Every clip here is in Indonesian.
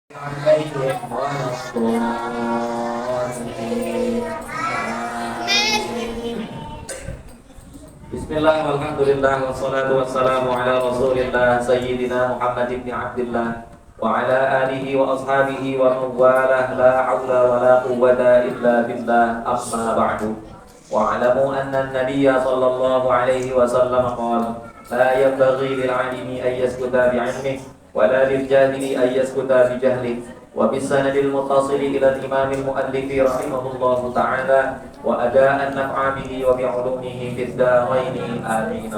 عليهم ولا الضالين. Bismillah, walhamdulillah, wassalatu wassalamu ala rasulillah Sayyidina Muhammad ibn Abdillah wa ala alihi wa ashabihi wa mawalah. La hawla wa la quwwata illa billah, amma ba'du. Wa alamu anna an-nabiyya sallallahu alaihi wasallam qala la yanbaghi lil 'alimi an yaskuta bi'ilmihi wa la lil jahili an yaskuta bi jahlihi. Wa bisanadil muttasili ila al-imam al-muallifi rahimahullahu ta'ala wa adaan naf'amihi wa bi'ulumihi fid daraini amin.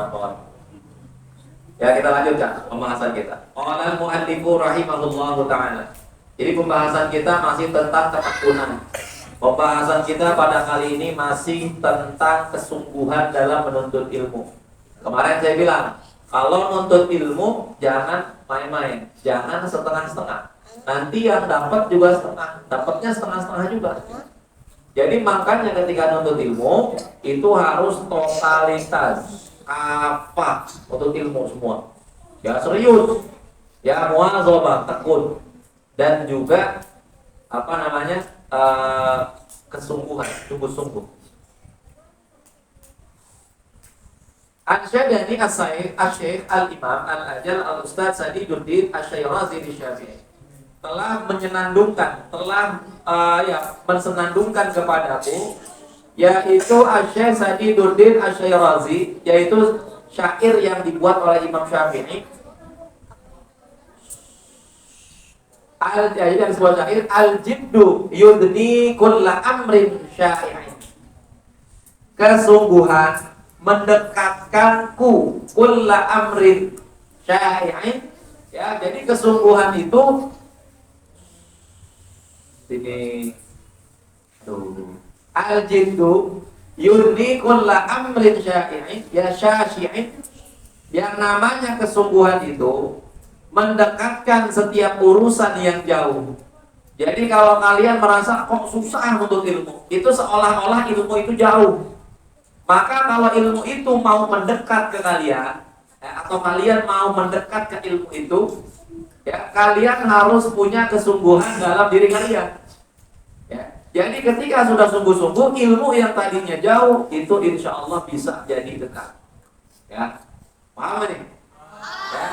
Ya, kita lanjutkan pembahasan kita. Qala al-muallifu rahimahullahu ta'ala. Jadi pembahasan kita masih tentang ketekunan. Pembahasan kita pada kali ini masih tentang kesungguhan dalam menuntut ilmu. Kemarin saya bilang, kalau menuntut ilmu jangan main-main, jangan setengah-setengah. Nanti yang dapat juga setengah, dapatnya setengah-setengah juga. Jadi makanya ketika nuntut ilmu itu harus totalitas, apa untuk ilmu semua. Ya serius, ya muhadzabah, tekun, dan juga kesungguhan, sungguh-sungguh. Al-Syabani Al-Syekh Al-Imam Al-Ajal Al-Ustadz Sadiduddin Asy-Syairazi Syafi'i telah mensenandungkan kepadaku, yaitu Asy-Syaikh Sadiduddin Asy-Syairazi, yaitu syair yang dibuat oleh Imam Syafi'i. Jadi dari sebuah syair, al-jiddu yudni kulla amrin sya'i'in. Kesungguhan mendekatkanku kulla amrin sya'i'in. Ya, jadi kesungguhan itu ini al-jiddu yudni kulla amrin sya'i'in, ya sya'i'in. Yang namanya kesungguhan itu mendekatkan setiap urusan yang jauh. Jadi kalau kalian merasa kok susah untuk ilmu, itu seolah-olah ilmu itu jauh. Maka kalau ilmu itu mau mendekat ke kalian, atau kalian mau mendekat ke ilmu itu, ya kalian harus punya kesungguhan dalam diri kalian. Ya, jadi ketika sudah sungguh-sungguh, ilmu yang tadinya jauh itu insya Allah bisa jadi dekat. Ya, paham nih? Ya.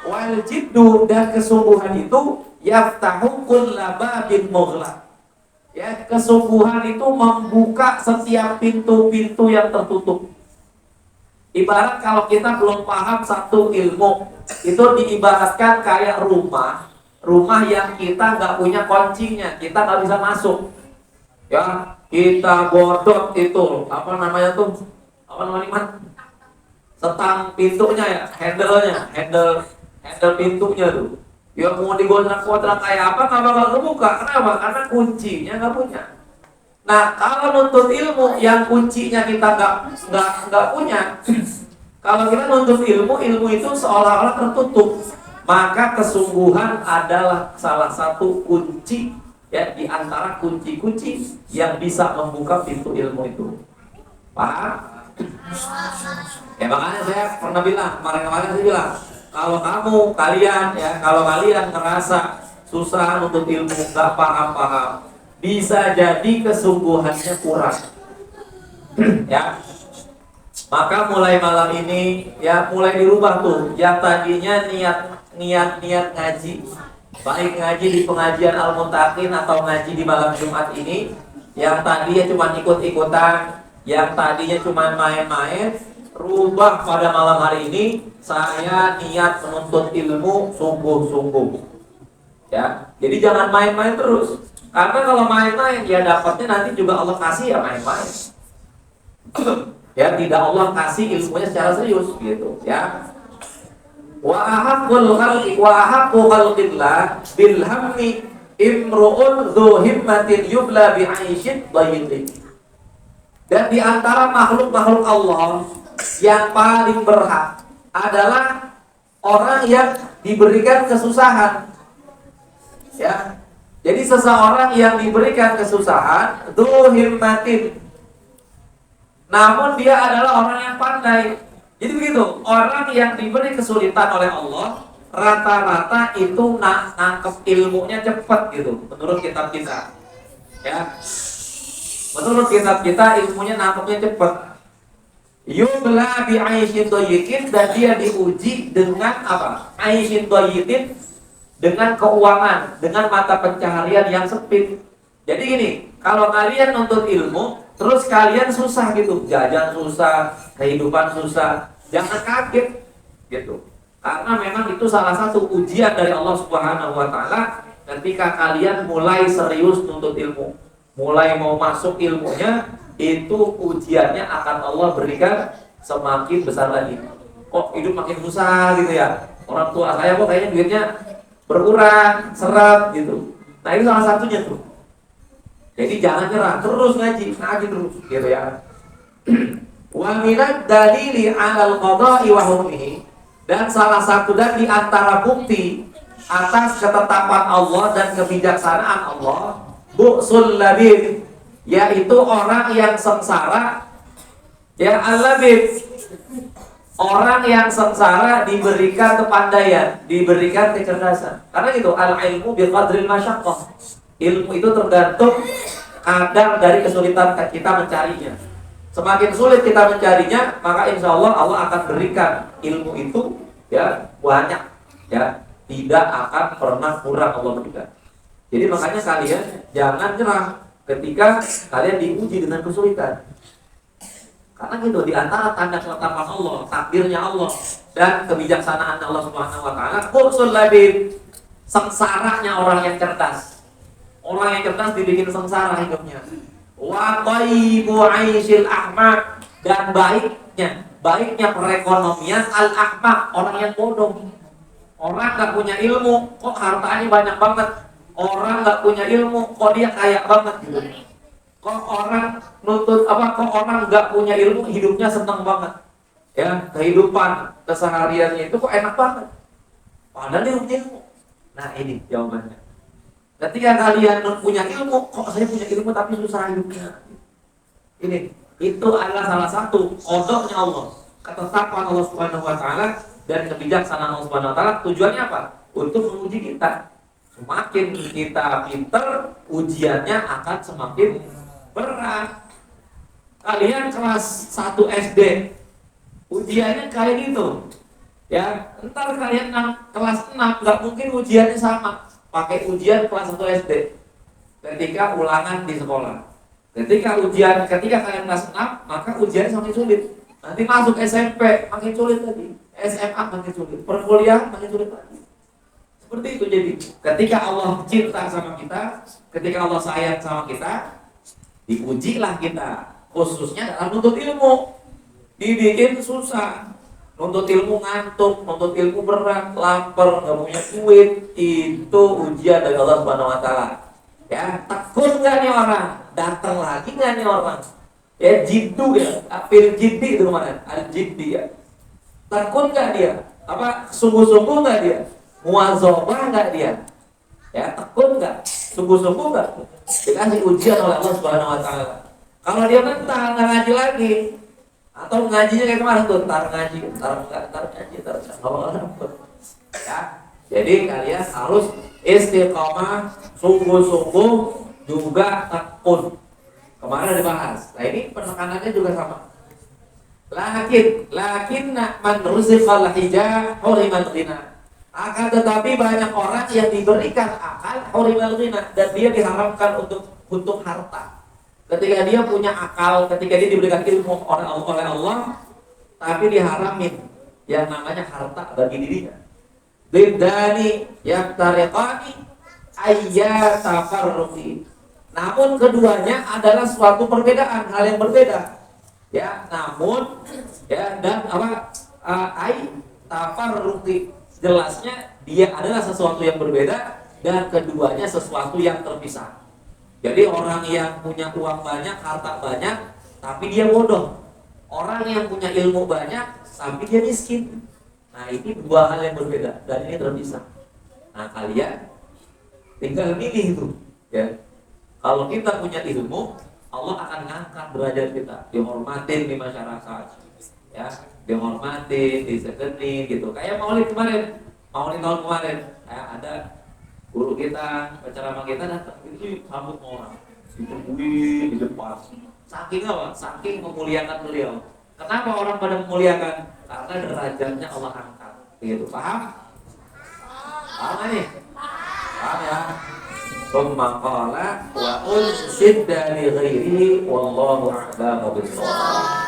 Wal jiddu, dan kesungguhan itu yaftahu kulla babin mughlaq. Ya, kesungguhan itu membuka setiap pintu-pintu yang tertutup. Ibarat kalau kita belum paham satu ilmu, itu diibaratkan kayak rumah yang kita nggak punya kuncinya, kita nggak bisa masuk. Ya, kita godot itu setang pintunya, ya, handle pintunya tuh. Ya mau digodrak-godrak kayak apa nggak bakal kebuka. Kenapa? Karena kuncinya nggak punya. Nah, kalau nuntut ilmu yang kuncinya kita nggak punya, kalau kita nuntut ilmu itu seolah-olah tertutup. Maka kesungguhan adalah salah satu kunci, ya, di antara kunci-kunci yang bisa membuka pintu ilmu itu. Paham? Ya makanya saya pernah bilang, kemarin saya bilang, kalau kalian ngerasa susah untuk ilmu, nggak paham, bisa jadi kesungguhannya kurang. Ya, maka mulai malam ini, ya mulai dirubah tuh. Yang tadinya niat ngaji, baik ngaji di pengajian Al-Muntaqin atau ngaji di malam Jumat ini, yang tadinya cuma ikut-ikutan, yang tadinya cuma main-main, rubah pada malam hari ini, saya niat menuntut ilmu sungguh-sungguh. Ya, jadi jangan main-main terus. Karena kalau main-main, ya dapatnya nanti juga Allah kasih ya main-main. Ya, tidak Allah kasih ilmunya secara serius gitu, ya. Wa ahaqqul khalqillah bil hammi imru'un dzu himmatin yubla bi 'aisyin dhayyin. Dan di antara makhluk-makhluk Allah yang paling berhak adalah orang yang diberikan kesusahan. Ya. Jadi seseorang yang diberikan kesusahan, dzu himmatin, namun dia adalah orang yang pandai. Jadi begitu, orang yang diberi kesulitan oleh Allah, rata-rata itu nangkep ilmunya cepat gitu menurut kitab kita. Ya. Menurut kitab kita ilmunya nangkepnya cepat. Yubla bi aisyin doyikin, dan dia diuji dengan apa? Aisyin doyikin, dengan keuangan, dengan mata pencaharian yang sempit. Jadi gini, kalau kalian nuntut ilmu, terus kalian susah gitu, jajan susah, kehidupan susah, jangan kaget gitu. Karena memang itu salah satu ujian dari Allah Subhanahu wa taala ketika kalian mulai serius nuntut ilmu, mulai mau masuk ilmunya, itu ujiannya akan Allah berikan semakin besar lagi. Kok hidup makin susah gitu ya? Orang tua saya kok kayaknya duitnya berkurang, seret gitu. Nah, itu salah satunya tuh. Jadi jangan nyerah, terus ngaji terus gitu ya. Wa minad dalili 'alal qada'i wa hukmihi, dan salah satu dan di antara bukti atas ketetapan Allah dan kebijaksanaan Allah, bu'sul labib, yaitu orang yang sengsara, ya al-labib, orang yang sengsara diberikan kepandaian, diberikan kecerdasan. Karena itu al-ilmu biqadril masyaqqah. Ilmu itu tergantung kadar dari kesulitan kita mencarinya. Semakin sulit kita mencarinya, maka insya Allah Allah akan berikan ilmu itu ya banyak, ya tidak akan pernah kurang Allah berikan. Jadi makanya kalian jangan nyerah ketika kalian diuji dengan kesulitan. Karena gitu, di antara tanda ketetapan Allah, takdirnya Allah, dan kebijaksanaan Allah Subhanahu wa taala, bu'sul labib, sengsaranya orang yang cerdas. Orang yang cerdas dibikin sengsara hidupnya. Wa thayyibu 'aisyil ahmaq, dan baiknya perekonomian al-ahmaq, orang yang bodoh. Orang enggak punya ilmu, kok hartanya banyak banget. Orang enggak punya ilmu, kok dia kaya banget gitu. Kok orang nuntut apa? Kok orang nggak punya ilmu hidupnya senang banget, ya kehidupan kesehariannya itu kok enak banget, padahal dia punya ilmu. Nah ini jawabannya. Ketika kalian punya ilmu, kok saya punya ilmu tapi susah hidupnya. Ini itu adalah salah satu qadanya Allah, ketetapan Allah Subhanahu wa taala dan kebijaksanaan Allah Subhanahu wa taala. Tujuannya apa? Untuk menguji kita. Semakin kita pinter, ujiannya akan semakin berat. Kalian kelas 1 SD, ujiannya kayak gitu, ya. Ntar kalian kelas 6, nggak mungkin ujiannya sama. Pakai ujian kelas 1 SD ketika ulangan di sekolah. Ketika kalian kelas 6, maka ujiannya semakin sulit. Nanti masuk SMP makin sulit lagi, SMA makin sulit, perkuliahan makin sulit lagi. Seperti itu. Jadi ketika Allah cinta sama kita, ketika Allah sayang sama kita, diujilah kita, khususnya dalam nuntut ilmu. Dibikin susah, nuntut ilmu ngantuk, nuntut ilmu berat, lapar, nggak punya duit, itu ujian dari Allah Subhanahu wa taala. Ya, tekun nggak nih orang? Datang lagi nggak nih orang? Ya, jiddu ya, apil jiddi itu kemarin, al jiddi ya. Tekun nggak dia? Apa sungguh-sungguh nggak dia? Muwazabah nggak dia? Ya, tekun nggak? Sungguh-sungguh nggak? Dikasih ujian oleh Allah Subhanahu wa taala. Kalau dia mental nggak ngaji lagi, atau ngajinya kayak kemarin tuh, ntar ngaji, ntar ngaji, ya. Jadi kalian harus istiqomah, sungguh-sungguh, juga tekun. Kemarin ada bahas. Nah ini penekanannya juga sama. Lakinna man ruziqal hijab hurimal ghina. Akan tetapi banyak orang yang diberikan akal hurimal ghina, dan dia diharamkan untuk harta. Ketika dia punya akal, ketika dia diberikan ilmu oleh Allah, tapi diharamin yang namanya harta bagi dirinya. Bidani yaftariqani ayyatafarruqi. Namun keduanya adalah suatu perbedaan, hal yang berbeda. Ya, namun ya dan apa tafarruqi, jelasnya dia adalah sesuatu yang berbeda dan keduanya sesuatu yang terpisah. Jadi orang yang punya uang banyak, harta banyak, tapi dia bodoh. Orang yang punya ilmu banyak, tapi dia miskin. Nah ini dua hal yang berbeda dan ini terpisah. Nah kalian tinggal milih itu, ya. Kalau kita punya ilmu, Allah akan ngangkat derajat kita, dihormatin di masyarakat, ya, dihormatin, disegeni gitu. Kayak Maulid kemarin, Mau nih tahun kemarin, ada guru kita, penceramah kita datang, itu sambut orang, ditungguin di depan. Saking apa? Saking memuliakan beliau. Kenapa orang pada memuliakan? Karena derajatnya Allah angkat. Gitu, paham? Paham nih? Paham ya? Tsumma qala wa unsid li ghairihi wallahu a'lamu bis-shawab.